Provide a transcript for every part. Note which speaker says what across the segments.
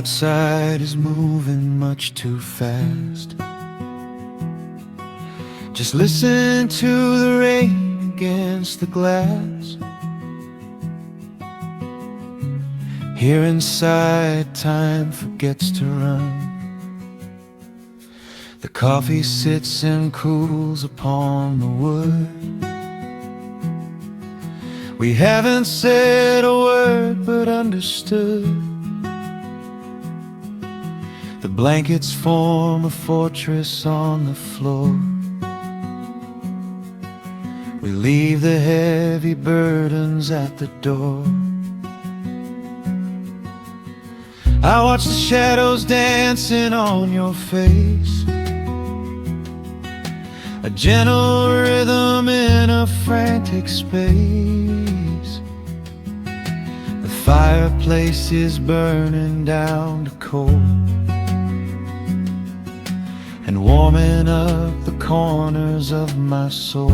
Speaker 1: outside is moving much too fast. Just listen to the rain against the glass. Here inside, time forgets to run. The coffee sits and cools upon the wood. We haven't said a word but understood. The blankets form a fortress on the floor. We leave the heavy burdens at the door. I watch the shadows dancing on your face, a gentle rhythm in a frantic space. The fireplace is burning down to coal and warming up the corners of my soul.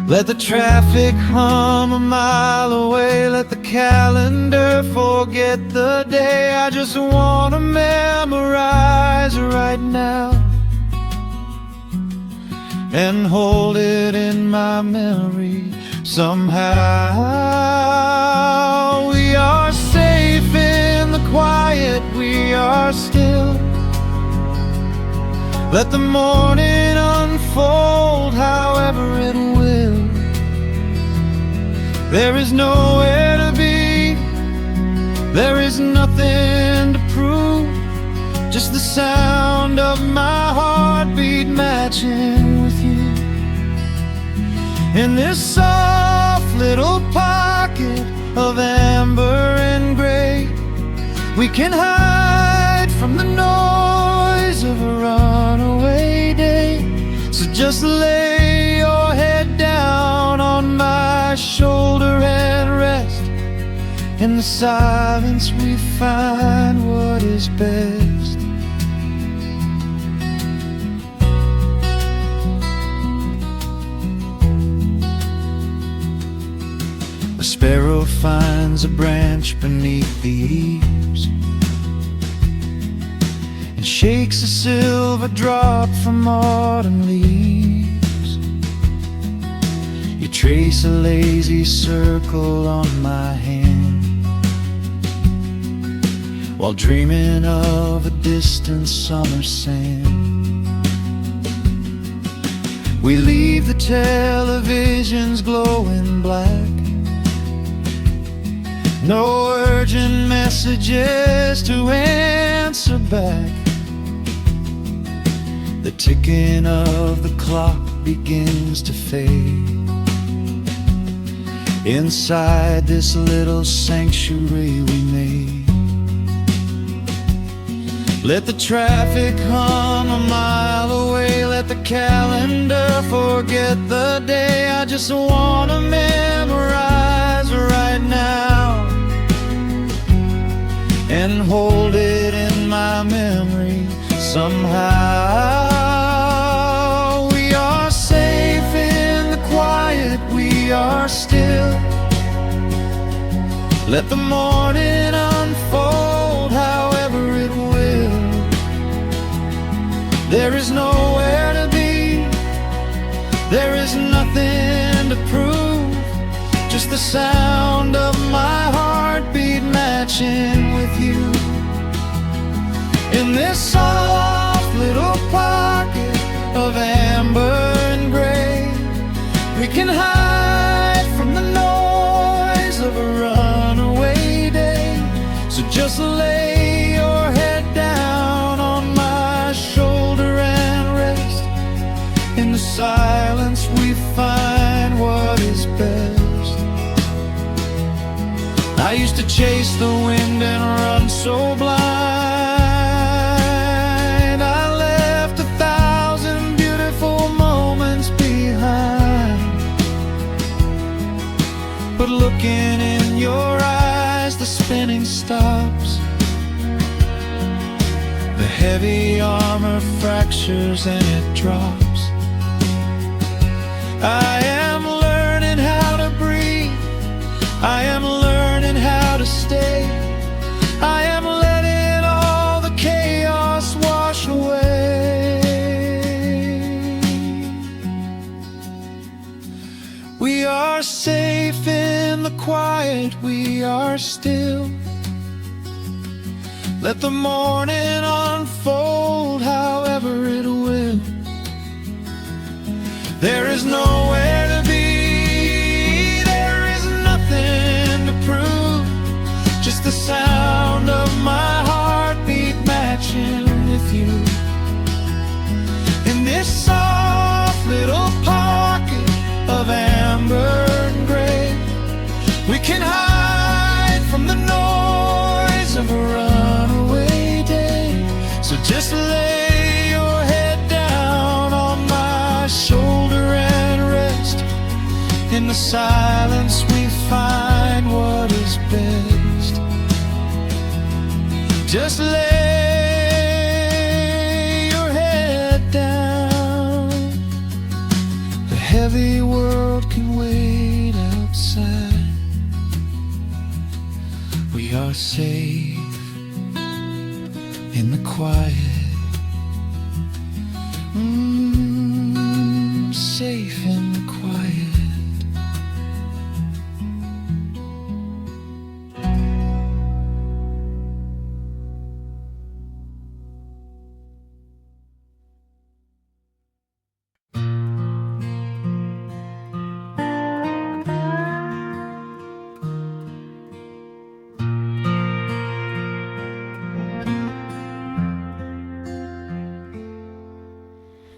Speaker 1: Let the traffic hum a mile away, let the calendar forget the day. I just want to memorize right now and hold it in my memory somehow. We are safe in the quiet, we are still. Let the morning unfold however it will. There is nowhere to be, there is nothing to prove, just the sound of my heartbeat matching with you. In this soft little pocket of amber and gray, we can hide from the noise of a runaway day. So just lay your head down on my shoulder and rest. In the silence we find what is best. A sparrow finds a branch beneath the eaves and shakes a silver drop from autumn leaves. You trace a lazy circle on my hand while dreaming of a distant summer sand. We leave the televisions glowing black, no urgent messages to answer back. The ticking of the clock begins to fade inside this little sanctuary we made. Let the traffic hum a mile away, let the calendar forget the day. I just want to memorize right now and hold it in my memory somehow. We are safe in the quiet, we are still. Let the morning unfold however it will. There is nowhere to be, there is nothing to prove, just the sound of my heartbeat matching with you. In this soft little pocket of amber and gray, we can hide from the noise of a runaway day. So just lay your head down on my shoulder and rest. In the silence we find what is best. I used to chase the wind and run so blind. I left 1,000 beautiful moments behind. But looking in your eyes, the spinning stops. The heavy armor fractures and it drops. I am learning how to breathe, I am learning how to stay. Let the morning unfold however it will. There is nowhere to be, there is nothing to prove, just the sound of my heartbeat matching with you. In this soft little pocket of amber and gray, we can hide from the noise of a runaway day. So just lay your head down on my shoulder and rest. In the silence we find what is best. Just lay your head down. The heavy world can wait outside. We are safe in the quiet. Safe in the quiet.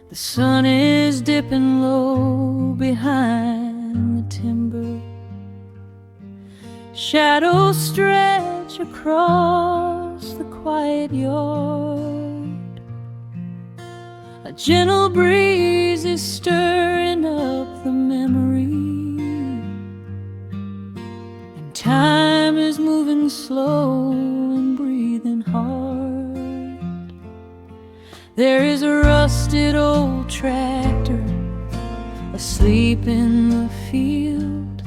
Speaker 2: The sun is dipping low behind the timber. Shadows stretch across the quiet yard. A gentle breeze is stirring up the memory, and time is moving slow and breathing hard. There is a rusted old tractor asleep in the field,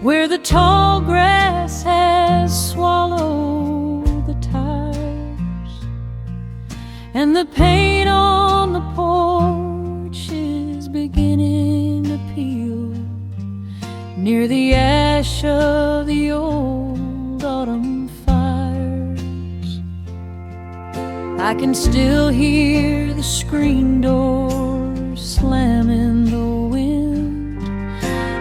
Speaker 2: where the tall grass has swallowed the tires, and the paint on the porch is beginning to peel near the ash of the old autumn fires. I can still hear the screen door slam in the wind.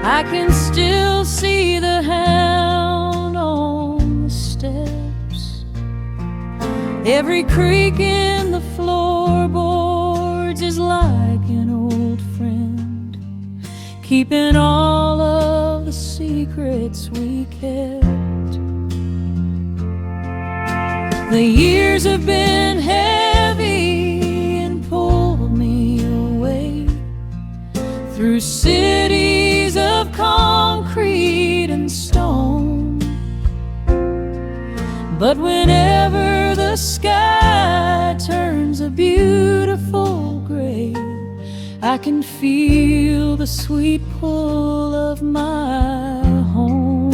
Speaker 2: I can still see the hound on the steps. Every creak in the floorboards is like an old friend, keeping all of the secrets we kept. The years have been heavy and pulled me away through cities of concrete and stone. But whenever the sky turns a beautiful gray, I can feel the sweet pull of my home.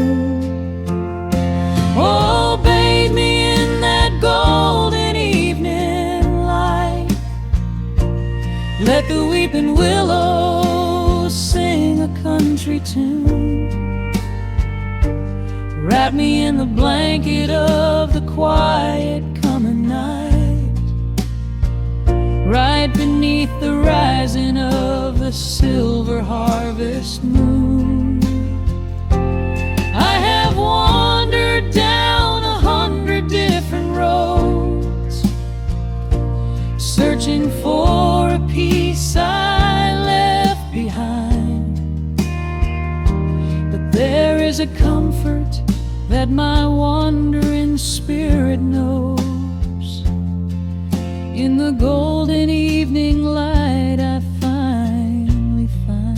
Speaker 2: Oh, bathe me in that golden evening light. Let the weeping willows sing a country tune. Wrap me in the blanket of the quiet coming night, right beneath the rising of the silver harvest moon. I have wandered down 100 different roads, searching for a piece I left behind. But there is a comfort that my wandering spirit knows. In the golden evening light I finally find.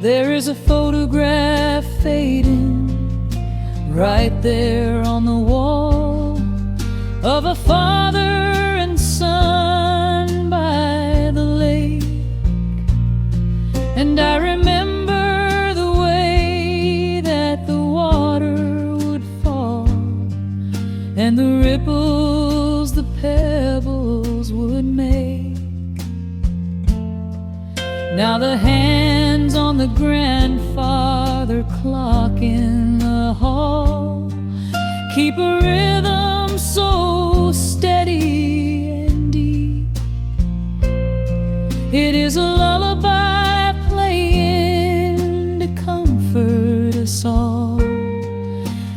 Speaker 2: There is a photograph fading right there on the wall of a father and son by the lake. And I remember the way that the water would fall, and the ripples the pebbles would make. Now the hands on the grandfather clock in the hall keep a rhythm so steady and deep. It is a lullaby playing to comfort us all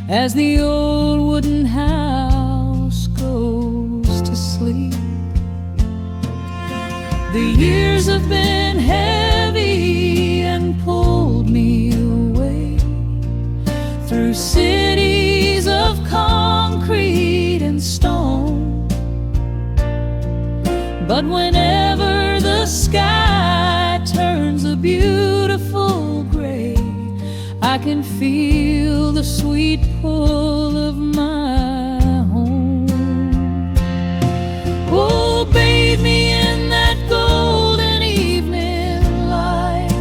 Speaker 2: as the old wooden house goes to sleep. The years have been heavy and pulled me away through cities of concrete and stone. But whenever the sky turns a beautiful gray, I can feel the sweet pull of my home. Oh, bathe me in that golden evening light.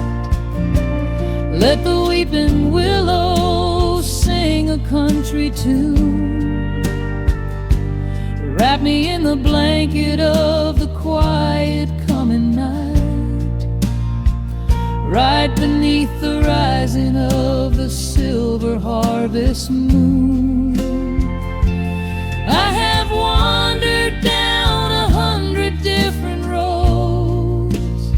Speaker 2: Let the weeping willow sing a country tune. Wrap me in the blanket of the quiet coming night, right beneath the rising of the silver harvest moon. I have wandered down 100 different roads,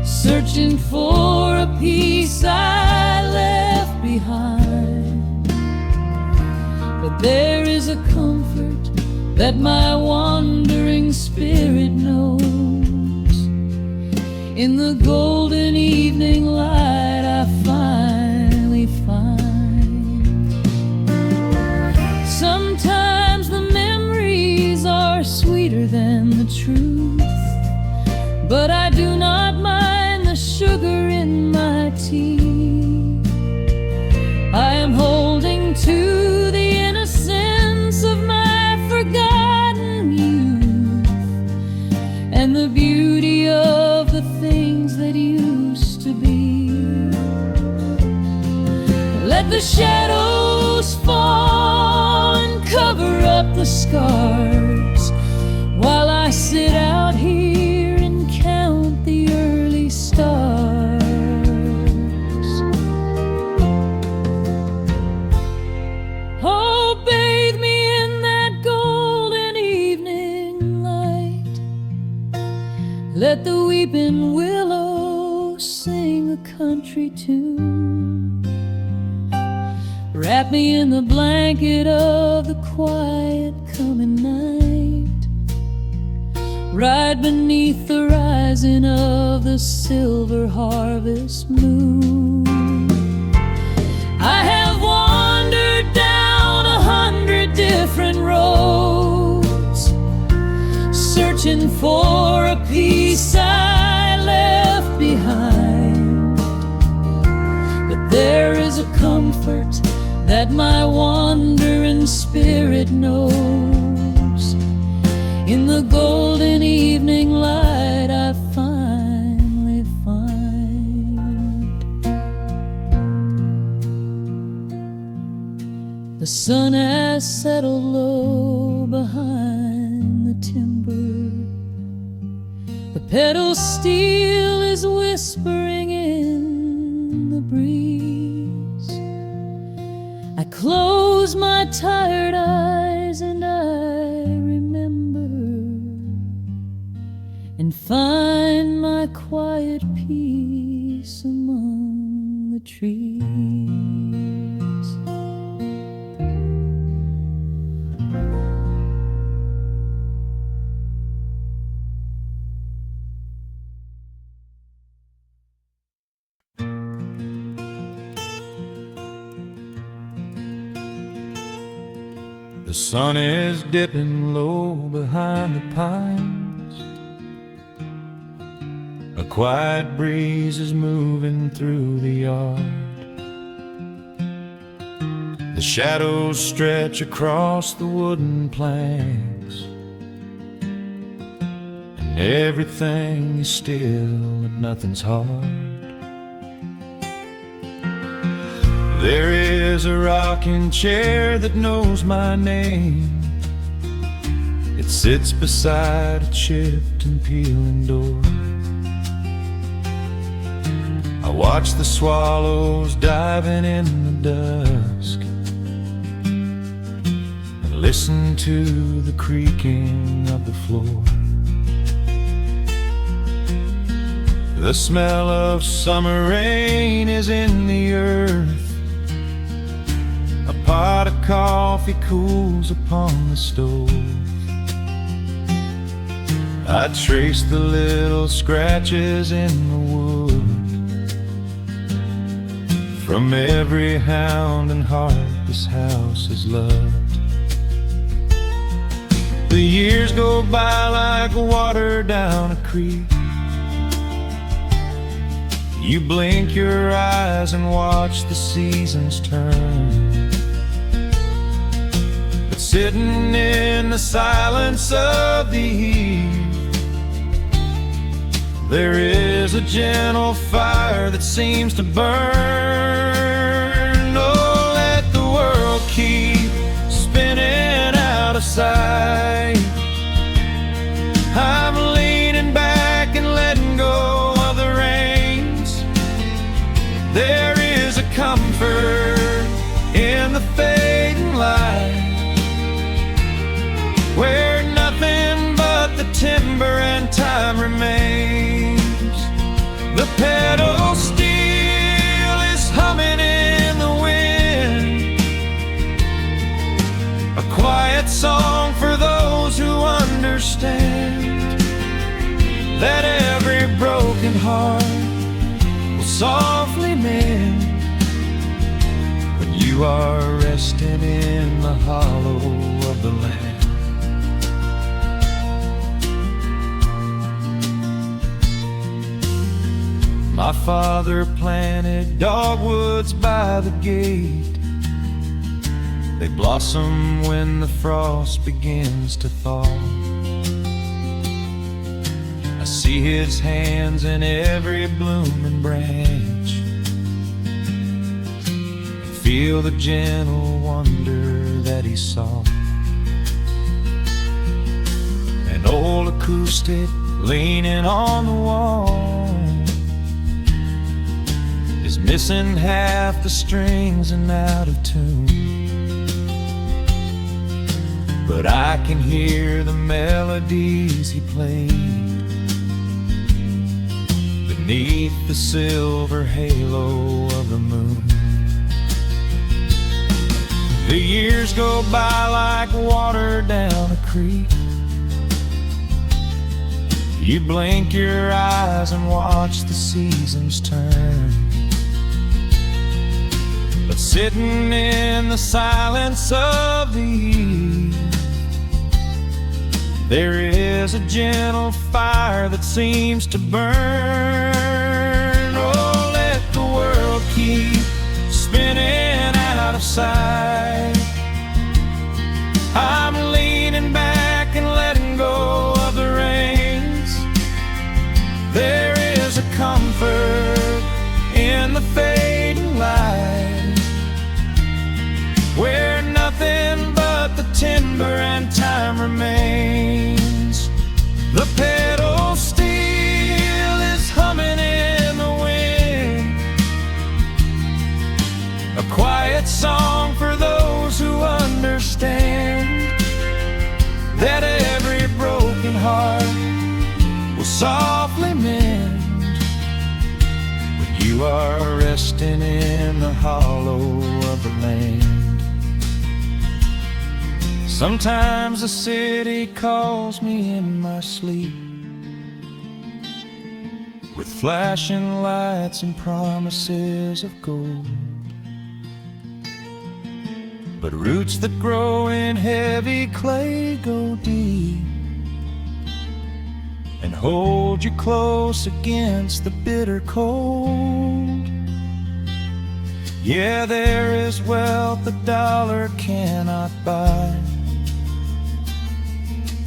Speaker 2: searching for a piece I left behind. But there is a comfort that my wandering spirit knows. In the golden evening light I finally find. Sometimes the memories are sweeter than the truth, but I do not mind the sugar in my tea. I am holding to the innocence of my forgotten youth and the beauty of the things that used to be. Let the shadows fall and cover up the scars while I sit out here and count the early stars. Oh, bathe me in that golden evening light. Let the weeping willow sing a country tune. Wrap me in the blanket of the quiet coming night, right beneath the rising of the silver harvest moon. I have wandered down 100 different roads, searching for a piece I left behind. But there is a comfort that my wandering spirit knows. In the golden evening light I finally find. The sun has settled low behind the timber. The pedal steel is whispering in the breeze. I close my tired eyes and I remember and find my quiet peace among the trees.
Speaker 1: The sun is dipping low behind the pines. A quiet breeze is moving through the yard. The shadows stretch across the wooden planks, and everything is still and nothing's hard. There is a rocking chair that knows my name. It sits beside a chipped and peeling door. I watch the swallows diving in the dusk, and listen to the creaking of the floor. The smell of summer rain is in the earth. A pot of coffee cools upon the stove. I trace the little scratches in the wood from every hound and heart this house has loved. The years go by like water down a creek. You blink your eyes and watch the seasons turn. But sitting in the silence of the eve, there is a gentle fire that seems to burn. Oh, let the world keep spinning out of sight. I'm leaning back and letting go of the reins. There is a comfort in the fading light, where nothing but the timber and time remains. The pedal steel is humming in the wind, a quiet song for those who understand that every broken heart will softly mend when you are resting in the hollow of the land. My father planted dogwoods by the gate. They blossom when the frost begins to thaw. I see his hands in every blooming branch, and feel the gentle wonder that he saw. An old acoustic leaning on the wall is missing half the strings and out of tune, but I can hear the melodies he played beneath the silver halo of the moon. The years go by like water down a creek. You blink your eyes and watch the seasons turn. But sitting in the silence of the eve, there is a gentle fire that seems to burn. Oh, let the world keep spinning out of sight. I'm leaning back and letting go of the reins. There is a comfort in the fading light, where nothing but the timber and time remains. The pedal steel is humming in the wind, a quiet song for those who understand that every broken heart will softly mend when you are resting in the hollow of the land. Sometimes the city calls me in my sleep, with flashing lights and promises of gold, but roots that grow in heavy clay go deep and hold you close against the bitter cold. Yeah, there is wealth a dollar cannot buy,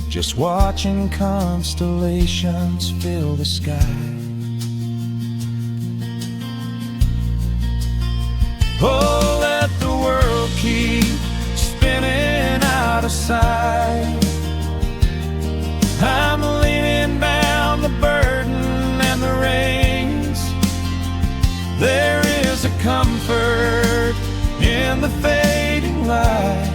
Speaker 1: just watching constellations fill the sky. Oh, let the world keep spinning out of sight. I'm laying down the burden and the reins. the fading light,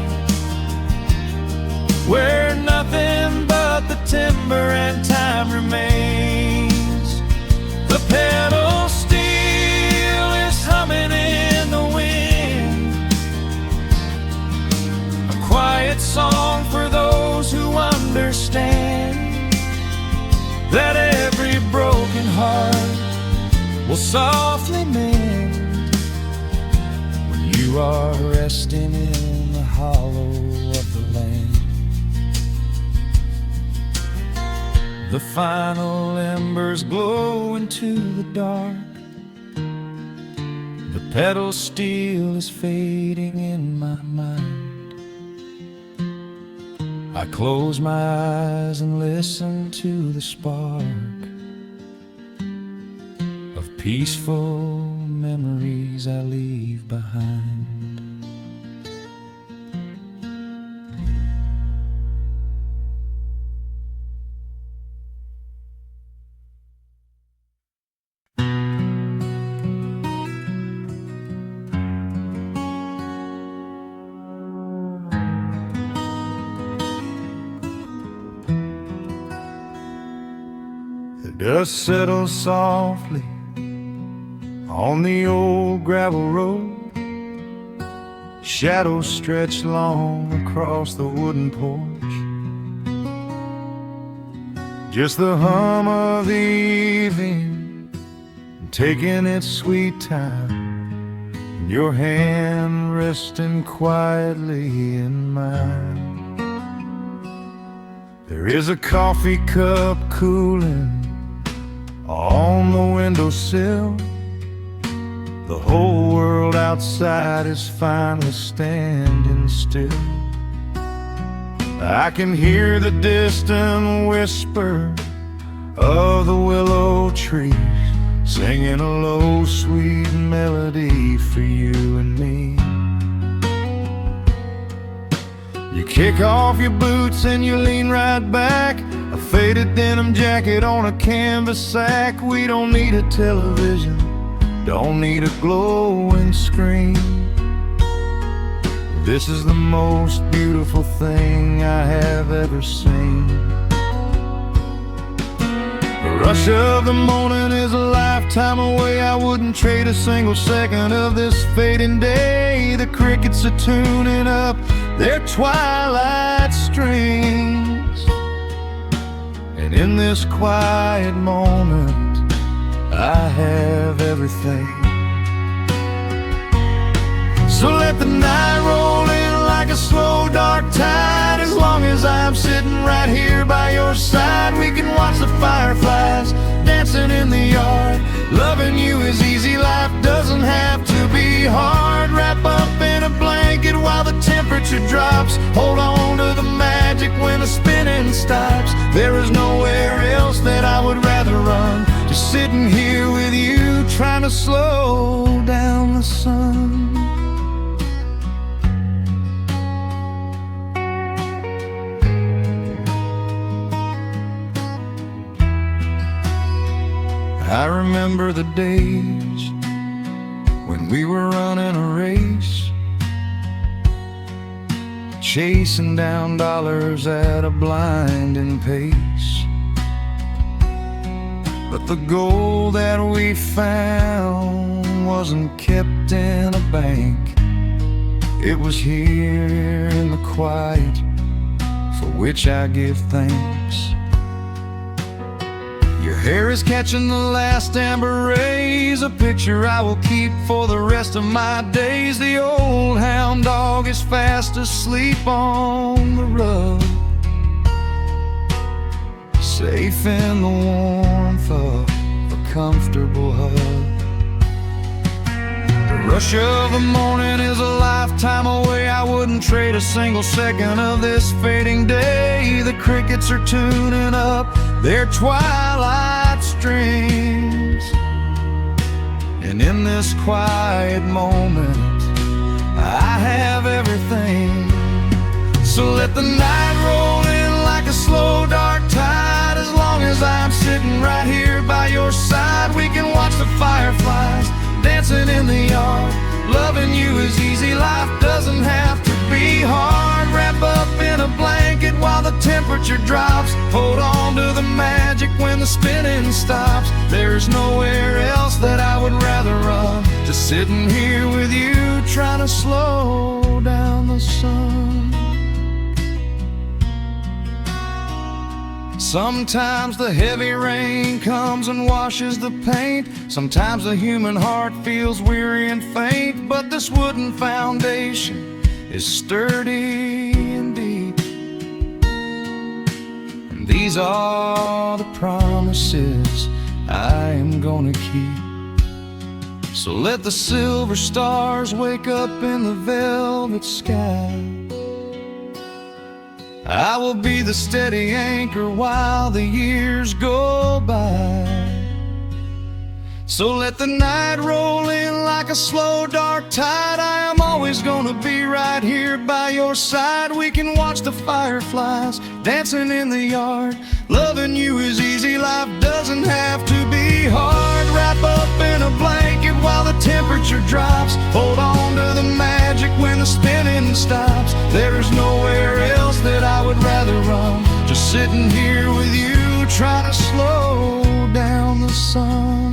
Speaker 1: where nothing but the timber and time remains. The pedal steel is humming in the wind, a quiet song for those who understand that every broken heart will softly mend when you are resting in the hollow of the land. The final embers glow into the dark, the pedal steel is fading in my mind. I close my eyes and listen to the spark of peaceful memories I leave behind. The dust settles softly on the old gravel road. Shadows stretch long across the wooden porch. Just the hum of the evening taking its sweet time, your hand resting quietly in mine. There is a coffee cup cooling on the windowsill. The whole world outside is finally standing still. I can hear the distant whisper of the willow trees singing a low, sweet melody for you and me. You kick off your boots and you lean right back, a faded denim jacket on a canvas sack. We don't need a television, don't need a glowing screen. This is the most beautiful thing I have ever seen. The rush of the morning is a lifetime away. I wouldn't trade a single second of this fading day. The crickets are tuning up their twilight strings, and in this quiet moment I have everything. So let the night roll in like a slow dark tide. As long as I'm sitting right here by your side, we can watch the fireflies dancing in the yard. Loving you is easy, life doesn't have to be hard. Wrap up in a blanket while the temperature drops. Hold on to the magic when the spinning stops. There is nowhere else that I would rather run, just sitting here with you, trying to slow down the sun. I remember the days when we were running a race, chasing down dollars at a blinding pace. But the gold that we found wasn't kept in a bank. It was here in the quiet, for which I give thanks. Your hair is catching the last amber rays, a picture I will keep for the rest of my days. The old hound dog is fast asleep on the rug, safe in the warmth of a comfortable hug. The rush of the morning is a lifetime away. I wouldn't trade a single second of this fading day. The crickets are tuning up their twilight strings, and in this quiet moment I have everything. So let the night roll in like a slow dark tide. As long as I'm sitting right here by your side, we can watch the fireflies dancing in the yard. Loving you is easy, life does temperature drops. Hold on to the magic when the spinning stops. There's nowhere else that I would rather run. Just sitting here with you, trying to slow down the sun. Sometimes the heavy rain comes and washes the paint. Sometimes the human heart feels weary and faint. But this wooden foundation is sturdy and deep, and these are the promises I am gonna keep. So let the silver stars wake up in the velvet sky. I will be the steady anchor while the years go by. So let the night roll in like a slow dark tide. I am always gonna be right here by your side. We can watch the fireflies dancing in the yard. Loving you is easy, life doesn't have to be hard. Wrap up in a blanket while the temperature drops. Hold on to the magic when the spinning stops. There's nowhere else that I would rather run. Just sitting here with you, trying to slow down the sun.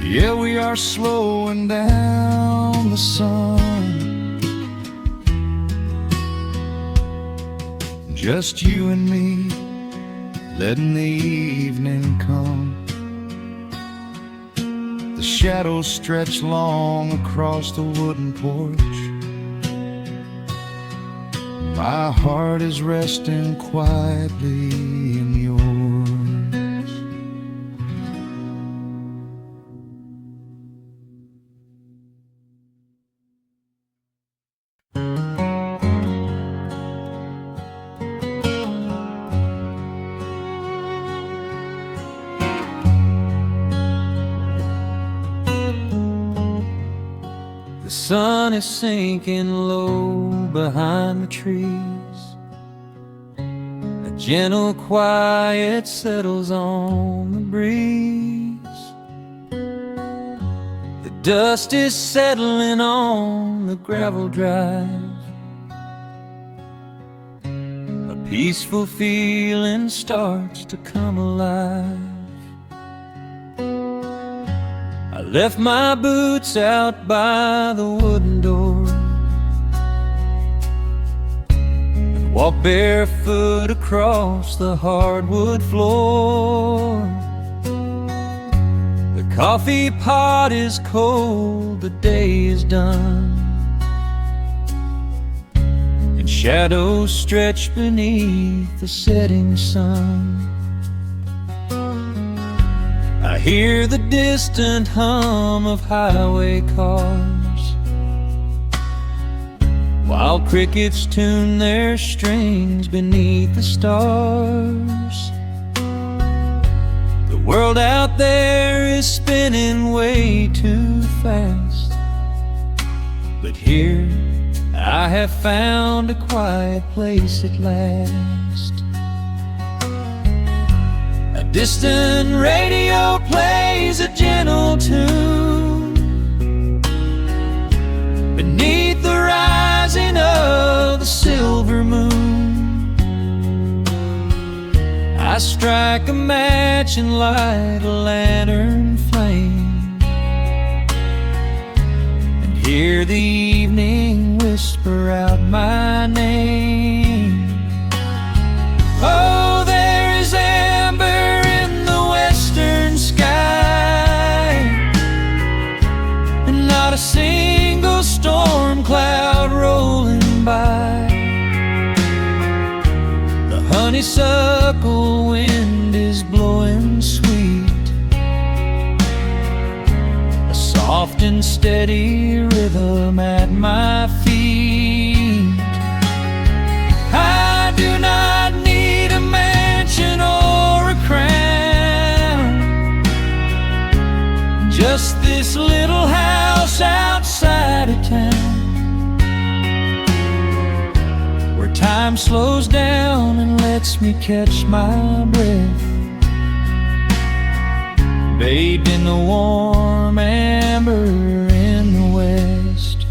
Speaker 1: Yeah, we are slowing down the sun. Just you and me, letting the evening come. The shadows stretch long across the wooden porch. My heart is resting quietly in yours.
Speaker 3: The sun is sinking low behind the trees. A gentle quiet settles on the breeze. The dust is settling on the gravel drive. A peaceful feeling starts to come alive. I left my boots out by the wooden door and walked barefoot across the hardwood floor. The coffee pot is cold, the day is done, and shadows stretch beneath the setting sun. I hear the distant hum of highway cars, while crickets tune their strings beneath the stars. The world out there is spinning way too fast, but here I have found a quiet place at last. A distant radio plays a gentle tune beneath the rising of the silver moon. I strike a match and light a lantern flame, and hear the evening whisper out my name. Oh, there is amber in the western sky, and not a single storm cloud rolling by. The honeysuckle wind is blowing sweet, a soft and steady rhythm at my feet. I do not need a mansion or a crown, just this little house outside of town, where time slows down and lets me catch my breath, bathed in the warm amber in the west.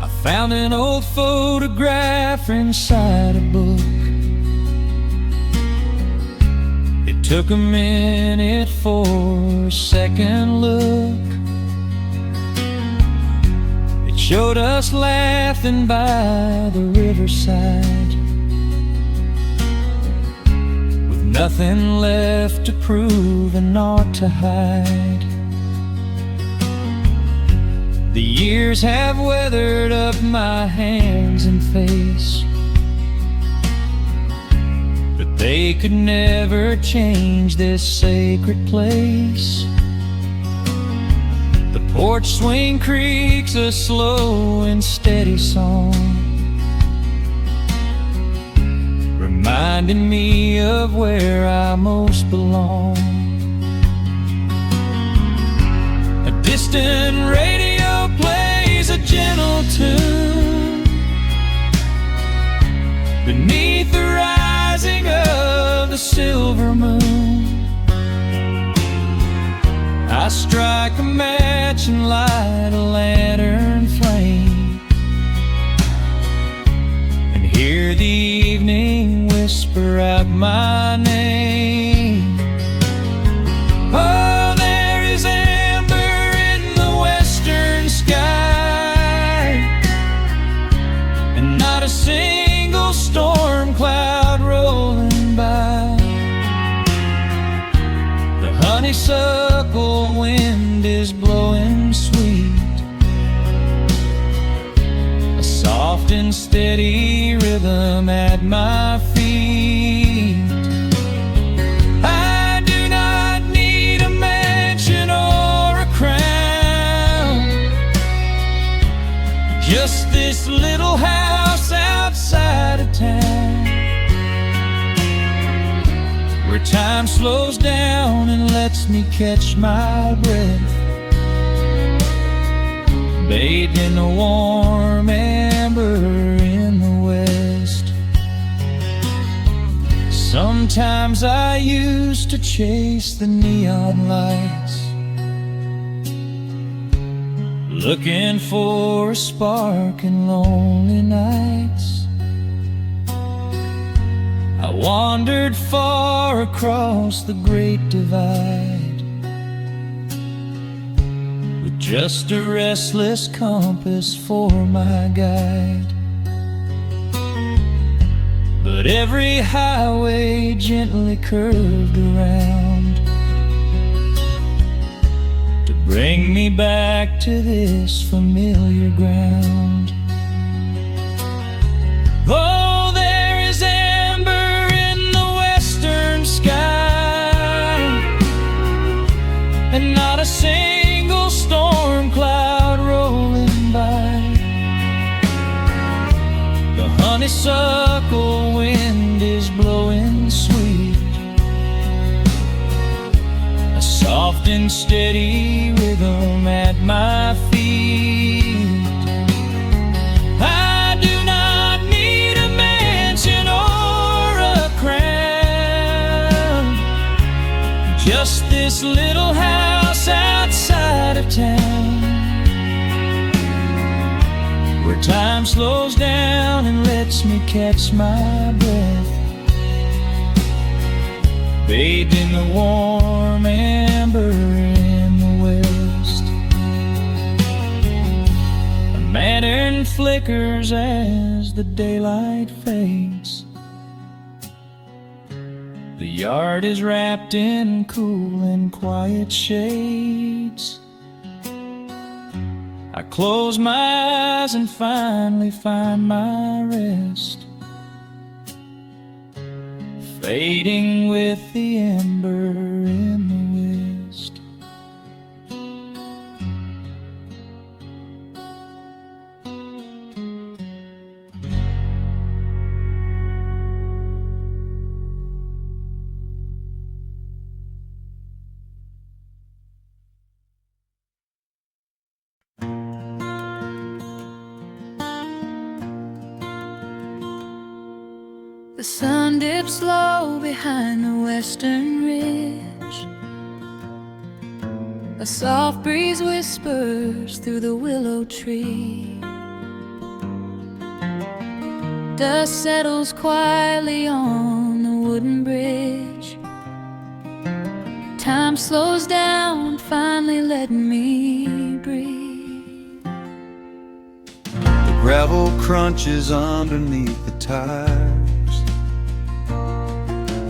Speaker 3: I found found an old photograph inside a book. It took a minute for a second look. It showed us laughing by the riverside, with nothing left to prove and naught to hide. The years have weathered up my hands and face, but they could never change this sacred place. The porch swing creaks a slow and steady song, reminding me of where I most belong. A distant radio plays a gentle tune beneath the rising of the silver moon. I strike a match and light a lantern flame, and hear the evening whisper out my name. Oh, there is amber in the western sky, and not a single storm cloud rolling by. The honeysuckle wind is blowing sweet, a soft and steady rhythm at my feet. I do not need a mansion or a crown, just this little house outside of town, where time slows down and lets me catch my breath, bathed in the warm amber in the west. Sometimes I used to chase the neon lights, looking for a spark in lonely nights. I wandered far across the great divide, with just a restless compass for my guide. But every highway gently curved around to bring me back to this familiar ground. Oh, there is amber in the western sky, and not a single storm cloud rolling by. The honeysuckle wind is blowing sweet, a soft and steady rhythm at my feet. I do not need a mansion or a crown, just this little house outside of town, where time slows down and lets me catch my breath, bathed in the warm amber in the west. A lantern flickers as the daylight fades. The yard is wrapped in cool and quiet shades. I close my eyes and finally find my rest, fading with the ember in the west.
Speaker 2: The sun dips low behind the western ridge. A soft breeze whispers through the willow tree. Dust settles quietly on the wooden bridge. Time slows down, finally letting me breathe.
Speaker 3: The gravel crunches underneath the tires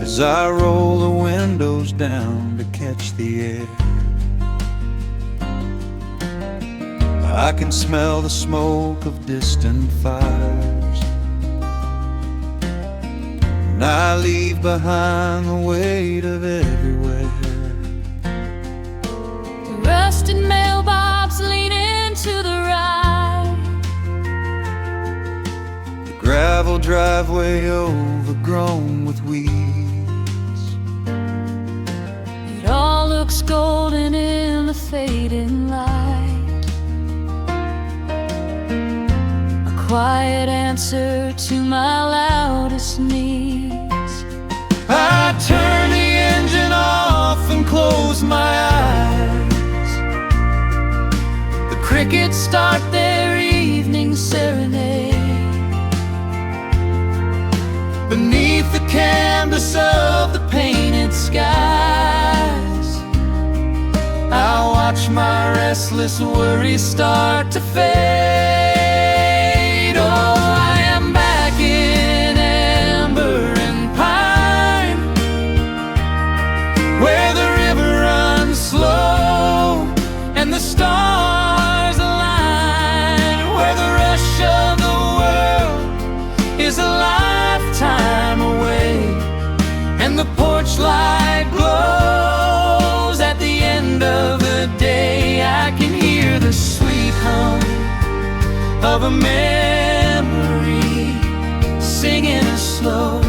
Speaker 3: as I roll the windows down to catch the air. I can smell the smoke of distant fires, and I leave behind the weight of everywhere.
Speaker 2: The rusted mailbox lean into the right.
Speaker 3: The gravel driveway overgrown with weeds.
Speaker 2: It all looks golden in the fading light. Quiet answer to my loudest needs.
Speaker 3: I turn the engine off and close my eyes.
Speaker 2: The crickets start their evening serenade.
Speaker 3: Beneath the canvas of the painted skies, I watch my restless worries start to fade. Oh, I am back in amber and pine, where the river runs slow and the stars align, where the rush of the world is a lifetime away, and the porch light glows at the end of the day. I can hear the sweet hum of a memory singing a slow,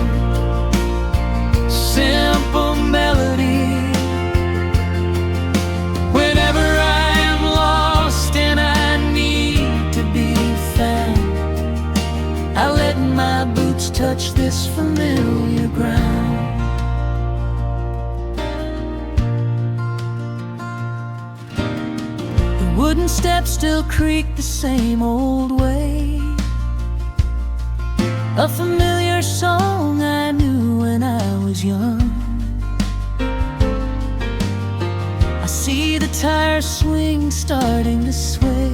Speaker 3: simple melody. Whenever I am lost and I need to be found, I let my boots touch this familiar ground. The wooden steps still creak the same old way. A familiar song I knew when I was young. I see the tire swing starting to sway,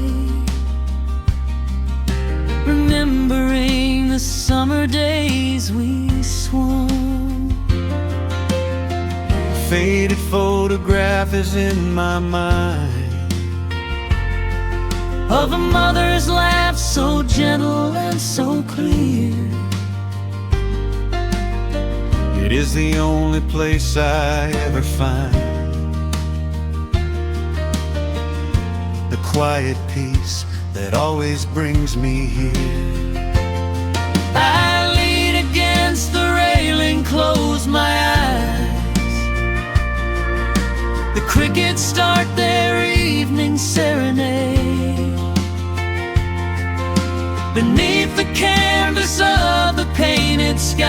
Speaker 3: remembering the summer days we swung. A faded photograph is in my mind
Speaker 2: of a mother's laugh so gentle and so clear.
Speaker 3: It is the only place I ever find the quiet peace that always brings me here.
Speaker 2: I lean against the railing, close my eyes. The crickets start their evening serenade. Beneath the canvas of the painted skies,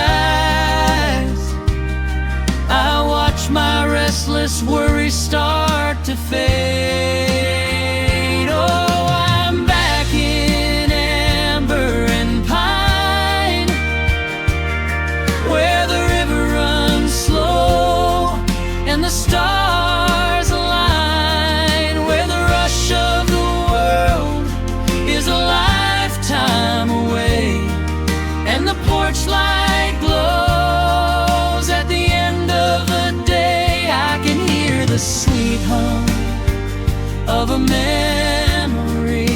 Speaker 2: I watch my restless worries start to fade. Oh, I'm back in amber and pine, where the river runs slow and the stars align, where the rush of the world is a lifetime away, and the porch light glows at the end of the day. I can hear the sweet hum of a memory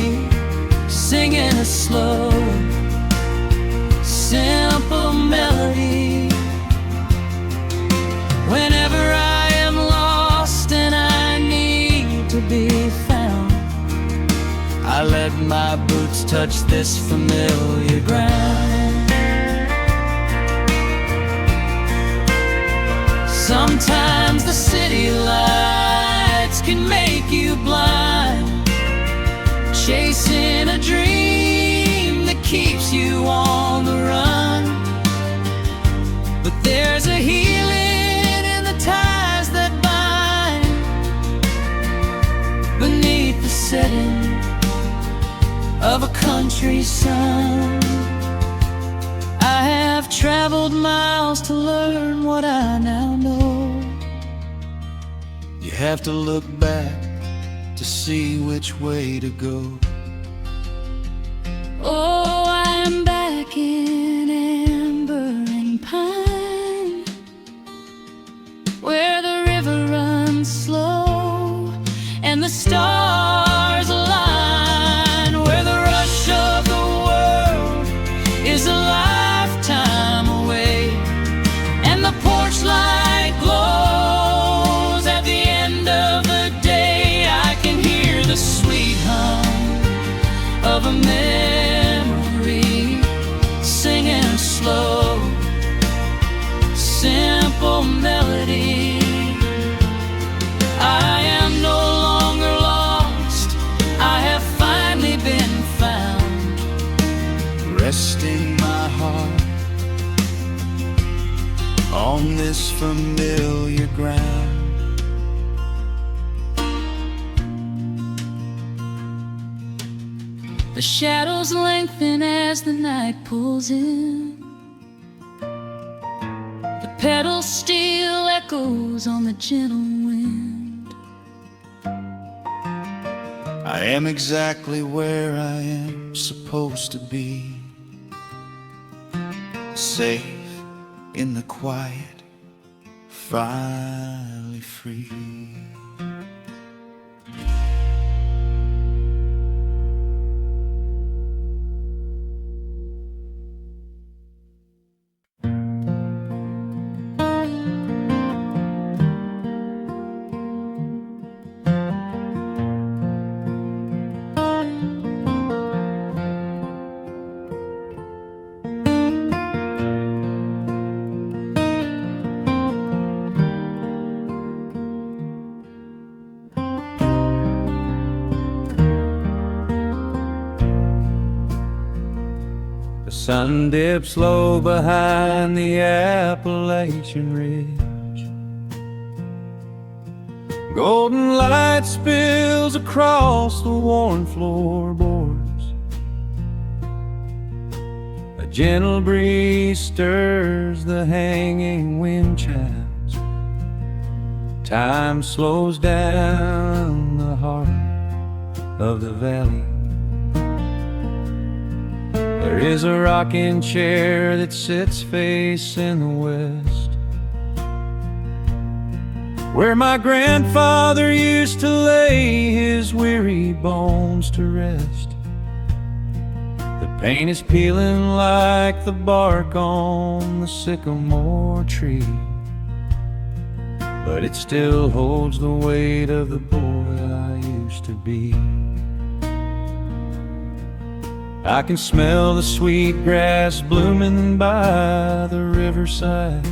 Speaker 2: singing a slow, simple melody. Whenever I am lost and I need to be found, I let my boots touch this familiar ground. Sometimes the city lights can make you blind, chasing a dream that keeps you on the run. But there's a healing in the ties that bind beneath the setting of a country sun. traveled miles to learn what I now know.
Speaker 1: You have to look back to see which way to go.
Speaker 2: Oh, I am back in amber and pine, where the river runs slow and the stars align, where the rush of the world is a lifetime away, and the porch light glows at the end of the day. I can hear the sweet hum of a memory singing slow, simple melody. I am no longer lost, I have finally been found,
Speaker 1: Resting my heart on this familiar ground.
Speaker 2: The shadows lengthen as the night pulls in. The pedal steel echoes on the gentle wind.
Speaker 1: I am exactly where I am supposed to be, safe in the quiet, finally free.
Speaker 3: The sun dips low behind the Appalachian Ridge. Golden light spills across the worn floorboards. A gentle breeze stirs the hanging wind chimes. Time slows down the heart of the valley. There is a rocking chair that sits facing the west, where my grandfather used to lay his weary bones to rest. The paint is peeling like the bark on the sycamore tree, but it still holds the weight of the boy I used to be. I can smell the sweet grass blooming by the riverside,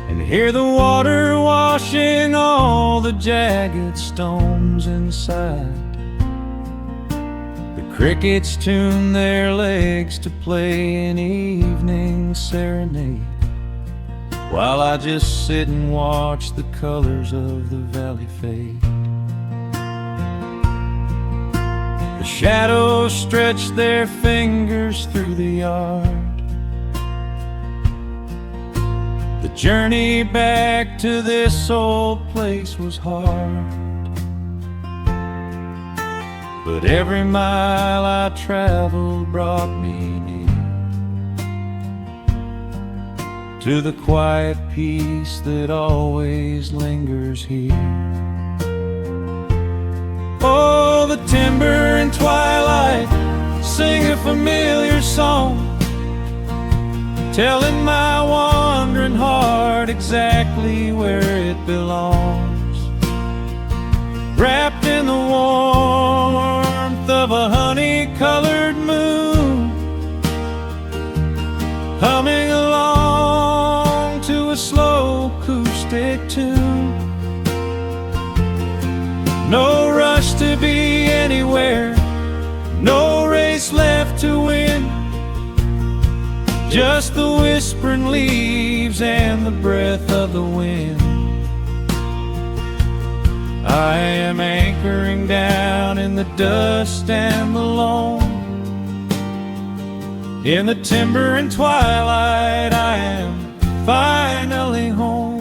Speaker 3: and hear the water washing all the jagged stones inside. The crickets tune their legs to play an evening serenade, while I just sit and watch the colors of the valley fade. The shadows stretch their fingers through the yard. The journey back to this old place was hard, but every mile I traveled brought me near to the quiet peace that always lingers here. Oh, the timber and twilight sing a familiar song, telling my wandering heart exactly where it belongs. Wrapped in the warmth of a honey-colored moon, humming along to a slow acoustic tune. No rush to be anywhere, no race left to win, just the whispering leaves and the breath of the wind. I am anchoring down in the dust and the loam, In the timber and twilight, I am finally home.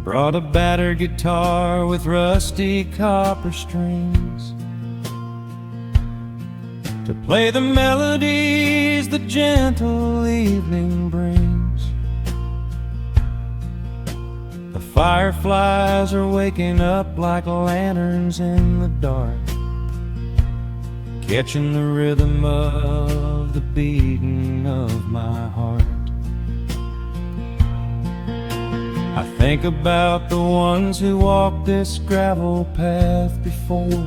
Speaker 3: Brought a battered guitar with rusty copper strings to play the melodies the gentle evening brings. The fireflies are waking up like lanterns in the dark, catching the rhythm of the beating of my heart. I think about the ones who walked this gravel path before,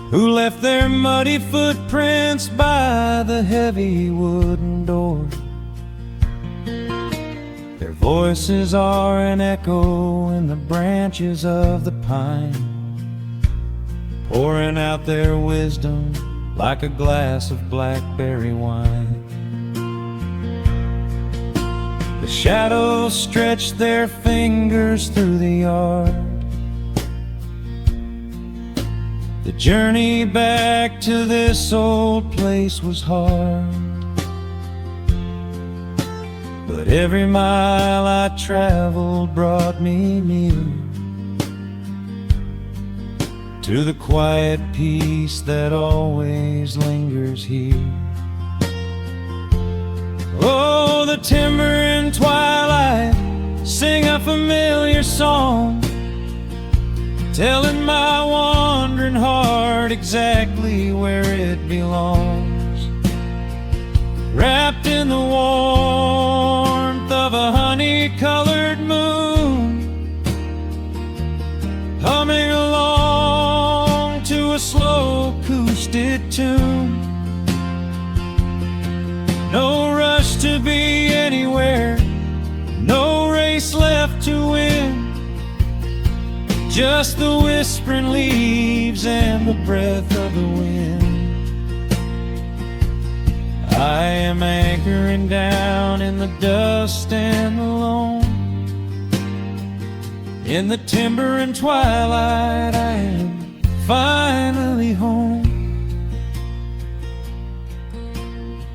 Speaker 3: who left their muddy footprints by the heavy wooden door. Their voices are an echo in the branches of the pine, pouring out their wisdom like a glass of blackberry wine. The shadows stretch their fingers through the yard. The journey back to this old place was hard, but every mile I traveled brought me near to the quiet peace that always lingers here. Oh, the timber and twilight sing a familiar song, telling my wandering heart exactly where it belongs. Wrapped in the warmth of a honey-colored moon, humming along to a slow acoustic tune. No rush to be anywhere, no race left to win, just the whispering leaves and the breath of the wind. I am anchoring down in the dust and alone. In the timber and twilight, I am finally home.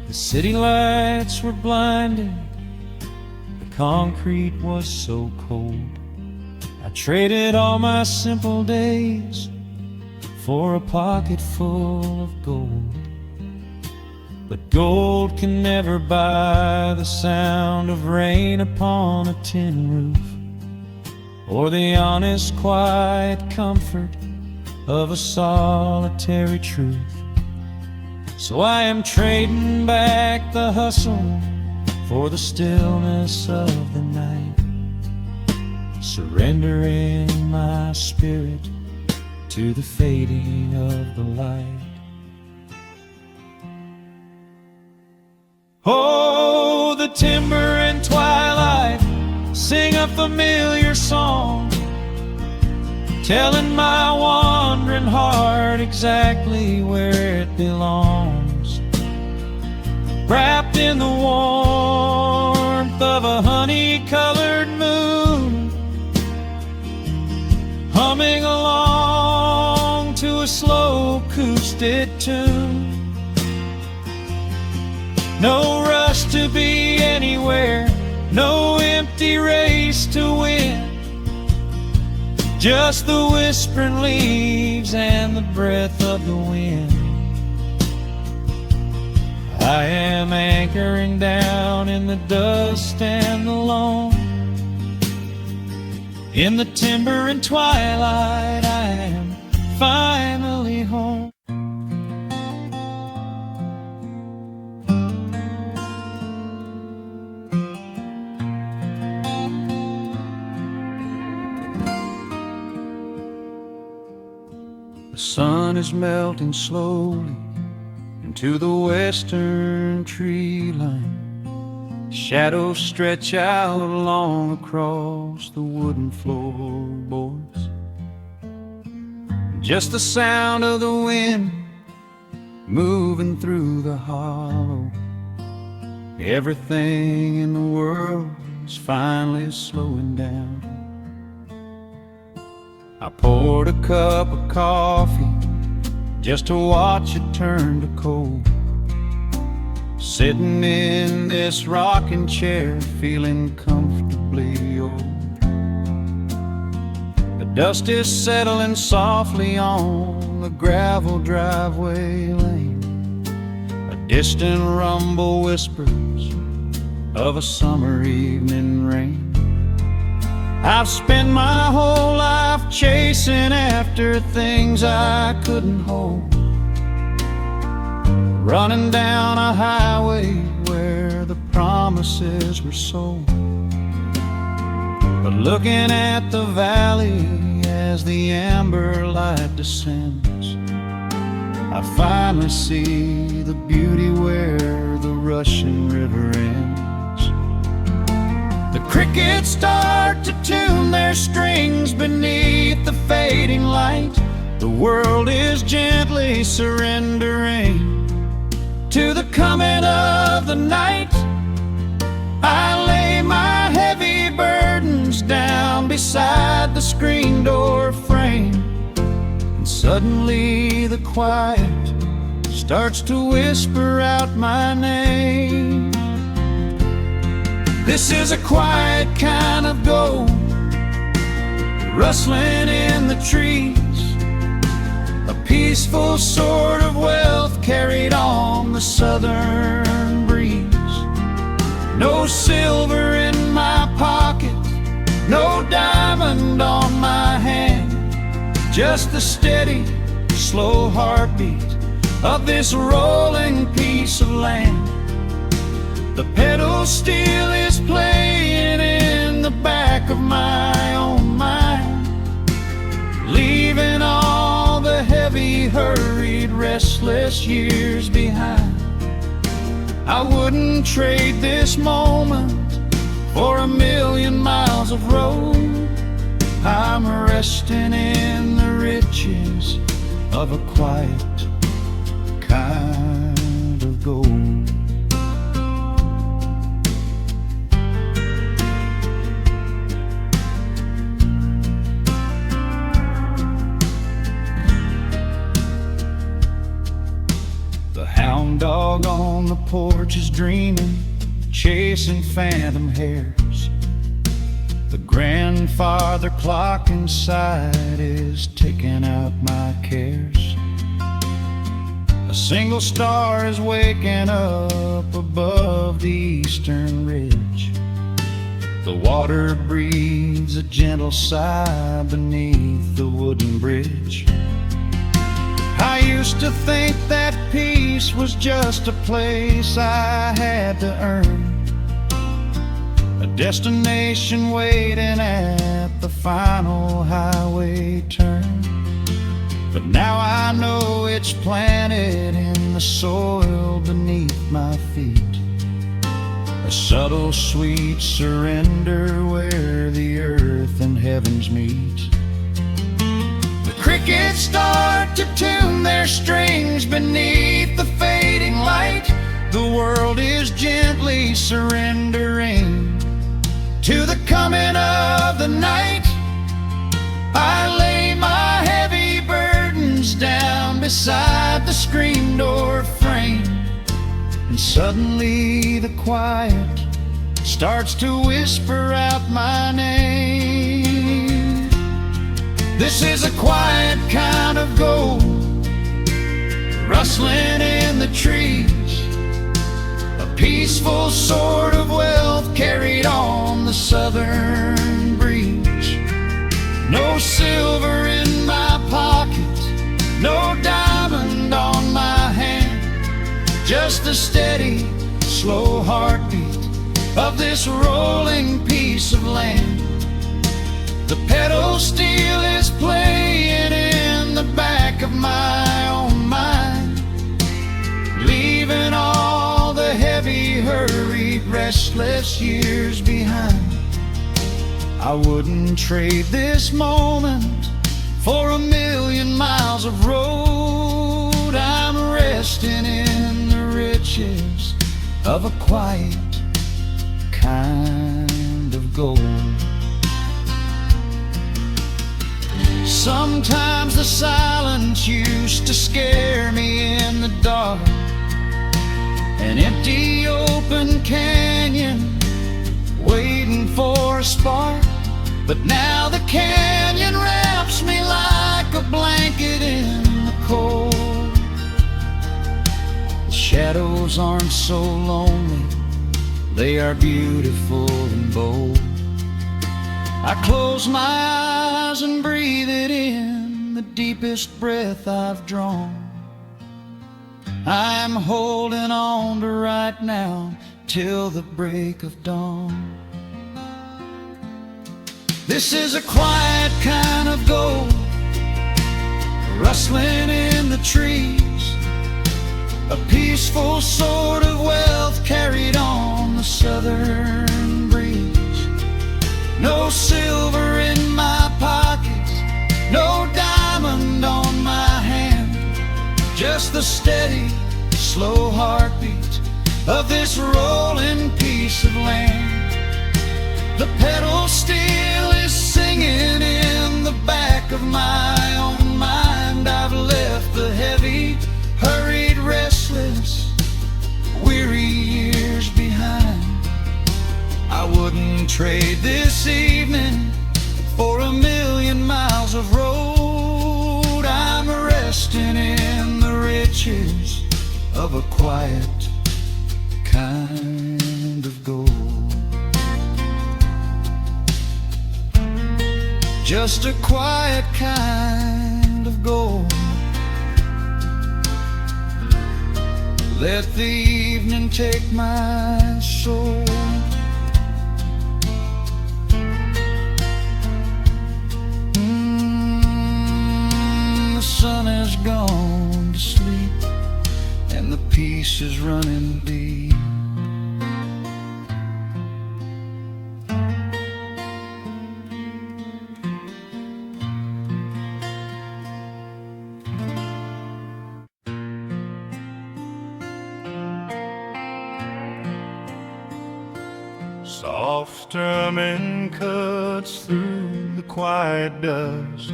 Speaker 3: The city lights were blinding, the concrete was so cold. I traded all my simple days for a pocket full of gold. But gold can never buy the sound of rain upon a tin roof, or the honest, quiet comfort of a solitary truth. So I am trading back the hustle for the stillness of the night, surrendering my spirit to the fading of the light. Oh, the timber and twilight sing a familiar song, telling my wandering heart exactly where it belongs. Wrapped in the warmth of a honey-colored moon, humming along to a slow acoustic tune. No rush to be anywhere, no empty race to win, just the whispering leaves and the breath of the wind. I am anchoring down in the dust and the loam. In the timber and twilight, I am finally home. The sun is melting slowly into the western tree line. Shadows stretch out long across the wooden floorboards. Just the sound of the wind moving through the hollow. Everything in the world is finally slowing down. I poured a cup of coffee just to watch it turn to cold. Sitting in this rocking chair, feeling comfortably old. The dust is settling softly on the gravel driveway lane. A distant rumble whispers of a summer evening rain. I've spent my whole life chasing after things I couldn't hold, running down a highway where the promises were sold. But looking at the valley as the amber light descends, I finally see the beauty where the rushing river ends. The crickets start to tune their strings beneath the fading light. The world is gently surrendering to the coming of the night. I lay my heavy burdens down beside the screen door frame, and suddenly the quiet starts to whisper out my name. This is a quiet kind of gold, rustling in the trees, a peaceful sort of wealth carried on the southern breeze. No silver in my pocket, no diamond on my hand, just the steady, slow heartbeat of this rolling piece of land. The pedal steel is playing in the back of my own mind, leaving all the heavy, hurried, restless years behind. I wouldn't trade this moment for 1,000,000 miles of road. I'm resting in the riches of a quiet kind of gold. Hound dog on the porch is dreaming, chasing phantom hares. The grandfather clock inside is taking out my cares. A single star is waking up above the eastern ridge. The water breathes a gentle sigh beneath the wooden bridge. I used to think that peace was just a place I had to earn, a destination waiting at the final highway turn. But now I know it's planted in the soil beneath my feet, a subtle sweet surrender where the earth and heavens meet. Crickets start to tune their strings beneath the fading light. The world is gently surrendering to the coming of the night. I lay my heavy burdens down beside the screen door frame, and suddenly the quiet starts to whisper out my name. This is a quiet kind of gold, rustling in the trees, a peaceful sort of wealth carried on the southern breeze. No silver in my pocket, no diamond on my hand, just the steady, slow heartbeat of this rolling piece of land. The pedal steel is playing in the back of
Speaker 1: my own mind, leaving all the heavy, hurried, restless years behind. I wouldn't trade this moment for 1,000,000 miles of road. I'm resting in the riches of a quiet kind of gold. Sometimes the silence used to scare me in the dark, an empty open canyon waiting for a spark. But now the canyon wraps me like a blanket in the cold. The shadows aren't so lonely, they are beautiful and bold. I close my eyes and breathe it in, the deepest breath I've drawn. I'm holding on to right now till the break of dawn. This is a quiet kind of gold, rustling in the trees, a peaceful sort of wealth carried on the southern breeze. No silver in my pockets, no diamond on my hand, just the steady, slow heartbeat of this rolling piece of land. The pedal steel is singing in the back of my own mind. I've left the heavy, hurried, restless, weary years behind. I wouldn't trade this evening for 1,000,000 miles of road. I'm resting in the riches of a quiet kind of gold. Just a quiet kind of gold. Let the evening take my soul. The sun has gone to sleep and the peace is running deep.
Speaker 3: Soft strumming cuts through the quiet dusk.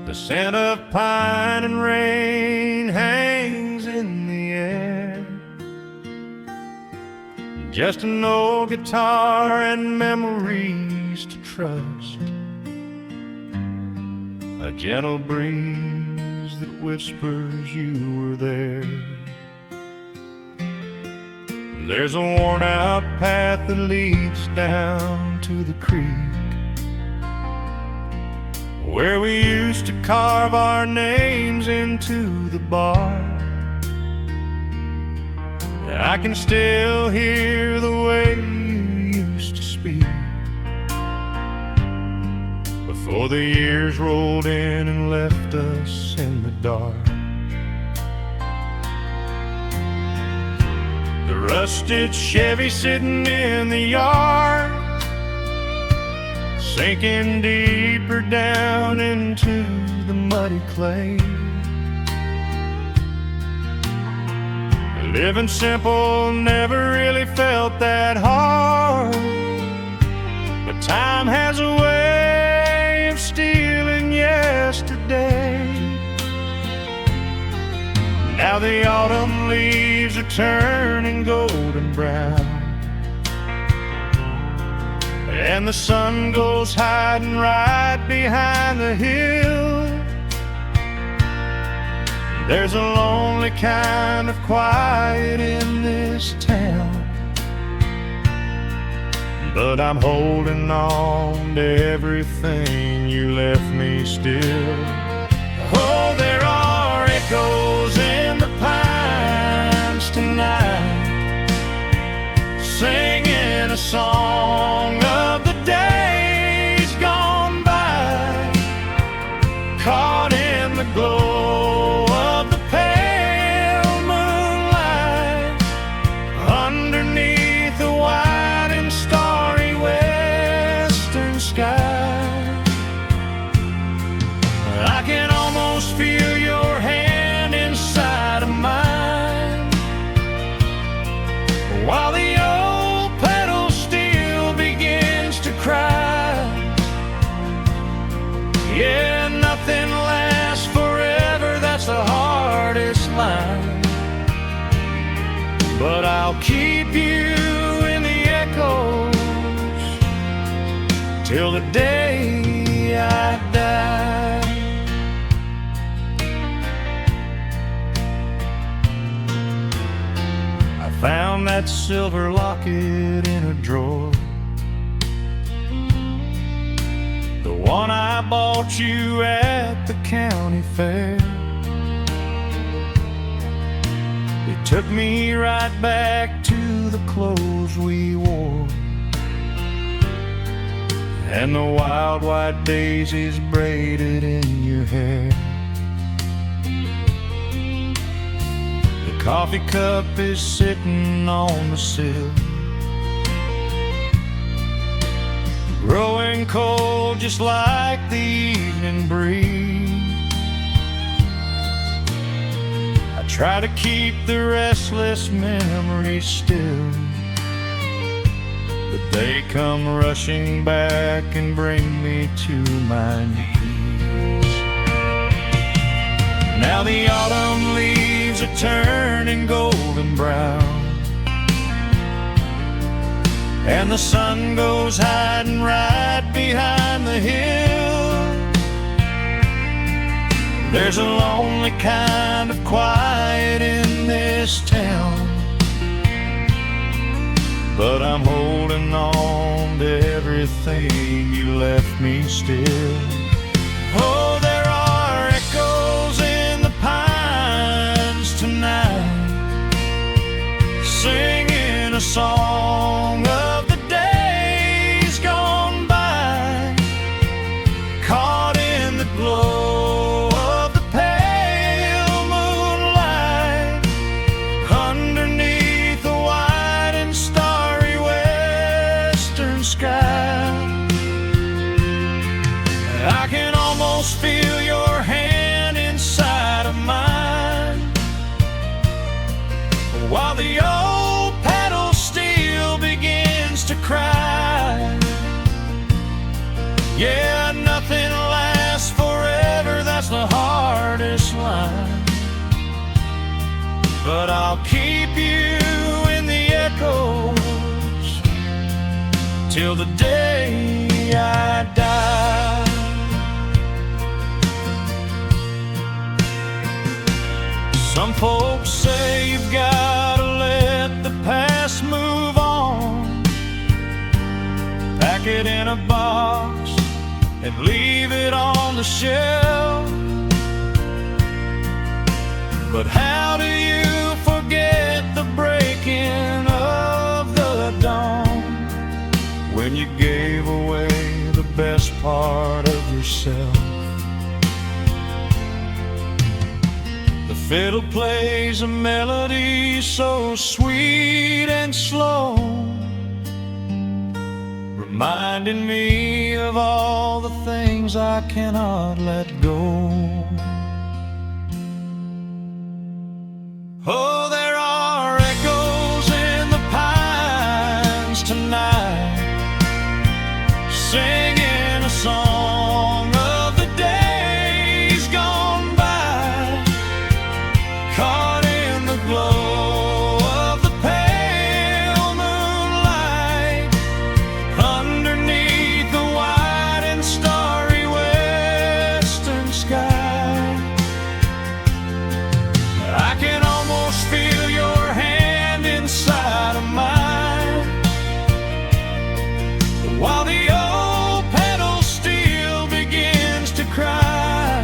Speaker 3: The scent of pine and rain hangs in the air. Just an old guitar and memories to trust. A gentle breeze that whispers you were there. There's a worn-out path that leads down to the creek, where we used to carve our names into the bark. I can still hear the way you used to speak before the years rolled in and left us in the dark. The rusted Chevy sitting in the yard, sinking deeper down into the muddy clay. Living simple never really felt that hard, but time has a way of stealing yesterday. Now the autumn leaves are turning golden brown, and the sun goes hiding right behind the hill. There's a lonely kind of quiet in this town, but I'm holding on to everything you left me still. Oh, there are echoes in the pines tonight, singing a song of the days gone by, caught in the
Speaker 1: sky. I can almost feel your hand inside of mine, while the old pedal steel begins to cry. Yeah, nothing lasts forever, that's the hardest line. But I'll keep you in the echoes till the day I die. I found that silver locket in a drawer, the one I bought you at the county fair. It took me right back to the clothes we wore, and the wild white daisies braided in your hair. The coffee cup is sitting on the sill, growing cold just like the evening breeze. I try to keep the restless memories still, but they come rushing back and bring me to my knees. Now the autumn leaves are turning golden brown, and the sun goes hiding right behind the hill. There's a lonely kind of quiet in this town, but I'm holding on to everything you left me still. Oh, there are echoes in the pines tonight, singing a song of the days gone by, caught in the glow of the pale moonlight, underneath the white and starry western sky. I can almost feel your hand inside of mine, while the old pedal steel begins to cry. Yeah, nothing lasts forever, that's the hardest line. But I'll keep you in the echoes till the day I die. Some folks say you've gotta let the past move on, pack it in a box and leave it on the shelf. But how do you forget the breaking of the dawn, when you gave away the best part of yourself? The fiddle plays a melody so sweet and slow, reminding me of all the things I cannot let go. Oh, there are echoes in the pines tonight, singing a song of the days gone by, caught in the glow of the pale moonlight, underneath the white and starry western sky. I can almost feel your hand inside of mine, while the old pedal steel begins to cry.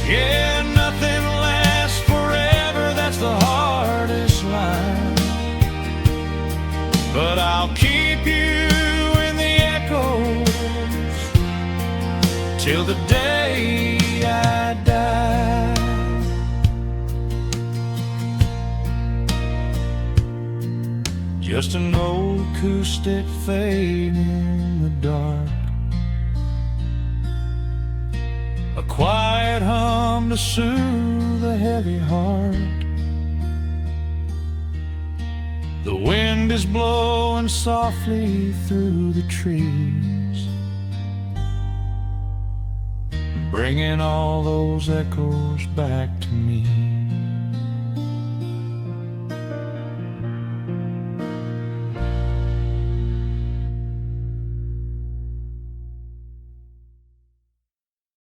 Speaker 1: Yeah, nothing lasts forever, that's the hardest line. But I'll keep you in the echoes till the day I die. Just an old acoustic fade in the dark. A quiet hum to soothe a heavy heart. The wind is blowing softly through the trees, bringing all those echoes back to me.